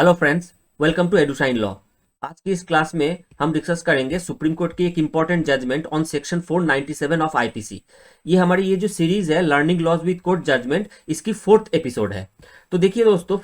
Hello friends, welcome to Edushine law. आज की इस क्लास में हम डिस्कस करेंगे सुप्रीम कोर्ट की एक important judgment on section 497 of IPC. ये हमारी ये जो सीरीज है learning laws with court judgment, इसकी 4th एपिसोड है। तो देखिए दोस्तों,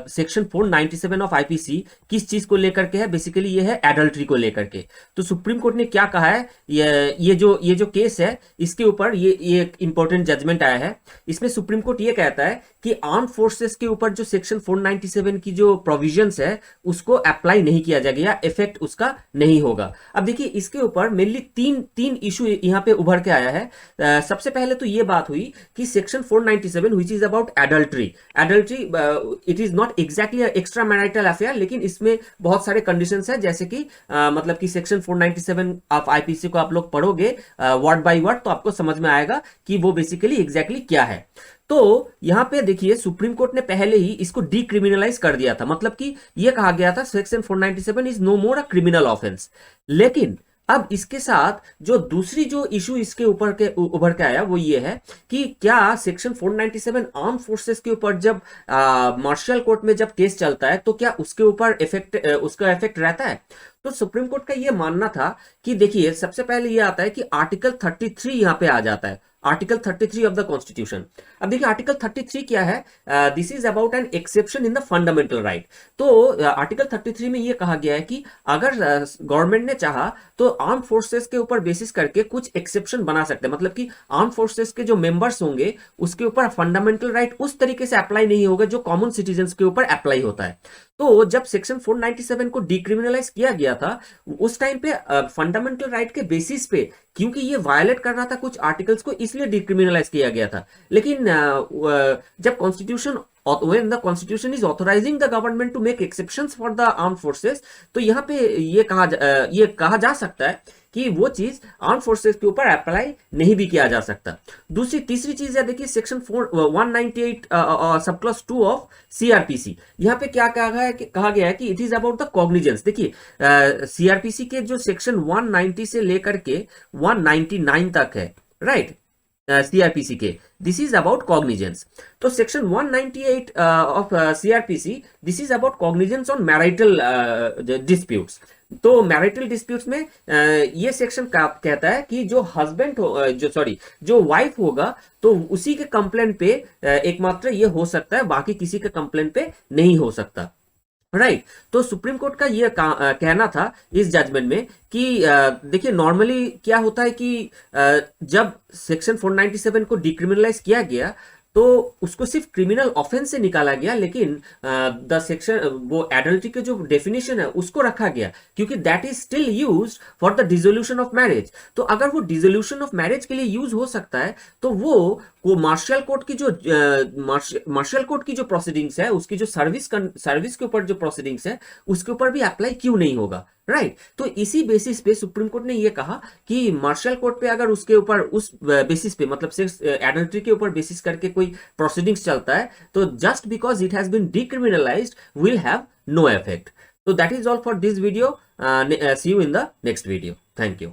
सेक्शन 497 ऑफ आईपीसी किस चीज को लेकर के है? बेसिकली ये है एडल्ट्री को लेकर के। तो सुप्रीम कोर्ट ने क्या कहा है, ये जो केस है इसके ऊपर ये एक इंपॉर्टेंट जजमेंट आया है। इसमें सुप्रीम कोर्ट ये कहता है कि आर्म फोर्सेस के ऊपर जो सेक्शन 497 की जो प्रोविजंस है उसको अप्लाई नहीं किया जाएगा या इफेक्ट उसका नहीं होगा। अब देखिए, इसके ऊपर मेनली तीन तीन इशू यहाँ पे उभर के आया है। सबसे पहले तो ये बात हुई कि section 497 which is about adultery. It is not exactly extra marital affair, लेकिन इसमें बहुत सारे कंडीशंस है, जैसे कि मतलब कि सेक्शन 497 ऑफ आईपीसी को आप लोग पढ़ोगे वर्ड बाय वर्ड तो आपको समझ में आएगा कि वो बेसिकली एग्जैक्टली क्या है। तो यहां पे देखिए, सुप्रीम कोर्ट ने पहले ही इसको डीक्रिमिनलाइज कर दिया था, मतलब कि यह कहा गया था section 497 is no more a criminal offence. लेकिन अब इसके साथ जो दूसरी जो इशू इसके ऊपर के उभर के आया वो ये है कि क्या सेक्शन 497 आर्म फोर्सेस के ऊपर जब मार्शल कोर्ट में जब केस चलता है तो क्या उसके ऊपर उसका इफेक्ट रहता है? तो सुप्रीम कोर्ट का ये मानना था कि देखिए, सबसे पहले ये आता है कि आर्टिकल 33 यहां पे आ जाता है, आर्टिकल 33 ऑफ द कॉन्स्टिट्यूशन। अब देखिए आर्टिकल 33 क्या है? This is about an exception in the fundamental right. तो आर्टिकल 33 में ये कहा गया है कि अगर गवर्नमेंट ने चाहा तो आर्म फोर्सेस के ऊपर बेसिस करके कुछ एक्सेप्शन बना सकते हैं, मतलब कि आर्म फोर्सेस के जो मेंबर्स होंगे उसके ऊपर फंडामेंटल राइट उस तरीके से अप्लाई नहीं होगा जो कॉमन सिटीजन के ऊपर अप्लाई होता है। तो जब सेक्शन 497 को डिक्रिमिनलाइज किया गया था उस टाइम पे फंडामेंटल राइट के बेसिस पे, क्योंकि ये वायलेट कर रहा था कुछ आर्टिकल्स को, इसलिए डिक्रिमिनलाइज किया गया था। लेकिन जब constitution when the constitution is authorizing the government to make exceptions for the armed forces, तो यहाँ पे ये कहा जा सकता है कि वो चीज आर्म फोर्सेस के ऊपर अप्लाई नहीं भी किया जा सकता। तीसरी चीज है, देखिए section 198 sub clause 2 of CrPC. यहाँ पे क्या कहा गया है कि it is about the cognizance. देखिए सीआरपीसी के जो सेक्शन 190 से लेकर के 199 तक है, राइट, सीआरपीसी के, दिस इज अबाउट कॉग्निजेंस। तो section 198 of CrPC, this is about cognizance on marital disputes. तो मैरिटल डिस्प्यूट्स में ये सेक्शन कहता है कि जो हस्बैंड जो वाइफ होगा तो उसी के कंप्लेंट पे एकमात्र ये हो सकता है, बाकी किसी के कंप्लेंट पे नहीं हो सकता, राइट। तो सुप्रीम कोर्ट का ये कहना था इस जजमेंट में कि देखिए नॉर्मली क्या होता है कि जब सेक्शन 497 को डिक्रिमिनलाइज किया गया तो उसको सिर्फ क्रिमिनल ऑफेंस से निकाला गया, लेकिन द सेक्शन वो एडल्ट्री के जो डेफिनेशन है उसको रखा गया, क्योंकि that is still used for the dissolution of marriage. तो अगर वो डिसोल्यूशन ऑफ मैरिज के लिए यूज हो सकता है तो वो मार्शल कोर्ट की जो प्रोसीडिंग्स है, उसकी जो सर्विस के ऊपर जो प्रोसीडिंग्स है उसके ऊपर भी अप्लाई क्यों नहीं होगा, राइट। तो इसी बेसिस पे सुप्रीम कोर्ट ने ये कहा कि मार्शल कोर्ट पे अगर उसके ऊपर उस बेसिस पे, मतलब सेक्स एडल्ट्री के ऊपर बेसिस करके कोई प्रोसीडिंग्स चलता है तो just because it has been decriminalized will have no effect. तो that is all for this video. See you in the next video. Thank you.